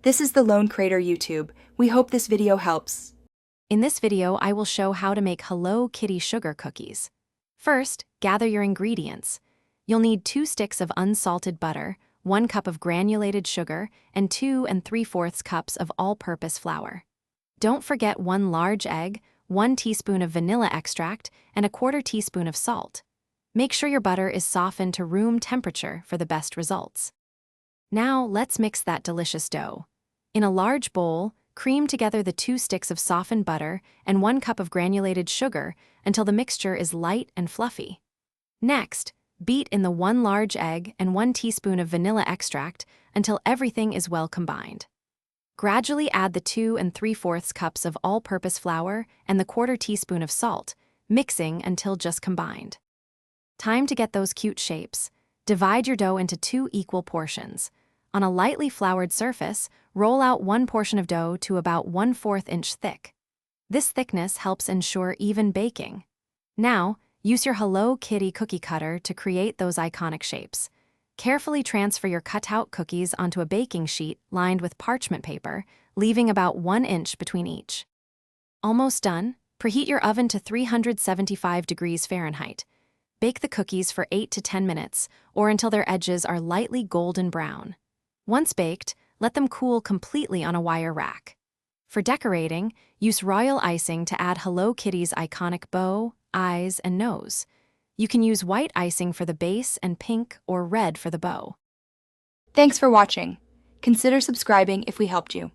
This is the Lone Crater YouTube. We hope this video helps. In this video, I will show how to make Hello Kitty sugar cookies. First, gather your ingredients. You'll need 2 sticks of unsalted butter, 1 cup of granulated sugar, and 2 3/4 cups of all-purpose flour. Don't forget 1 large egg, 1 teaspoon of vanilla extract, and 1/4 teaspoon of salt. Make sure your butter is softened to room temperature for the best results. Now, let's mix that delicious dough. In a large bowl, cream together the 2 sticks of softened butter and 1 cup of granulated sugar until the mixture is light and fluffy. Next, beat in the 1 large egg and 1 teaspoon of vanilla extract until everything is well combined. Gradually add the 2 3/4 cups of all-purpose flour and the 1/4 teaspoon of salt, mixing until just combined. Time to get those cute shapes. Divide your dough into 2 equal portions. On a lightly floured surface, roll out 1 portion of dough to about 1/4 inch thick. This thickness helps ensure even baking. Now, use your Hello Kitty cookie cutter to create those iconic shapes. Carefully transfer your cut-out cookies onto a baking sheet lined with parchment paper, leaving about 1 inch between each. Almost done, preheat your oven to 375 degrees Fahrenheit. Bake the cookies for 8 to 10 minutes, or until their edges are lightly golden brown. Once baked, let them cool completely on a wire rack. For decorating, use royal icing to add Hello Kitty's iconic bow, eyes, and nose. You can use white icing for the base and pink or red for the bow. Thanks for watching. Consider subscribing if we helped you.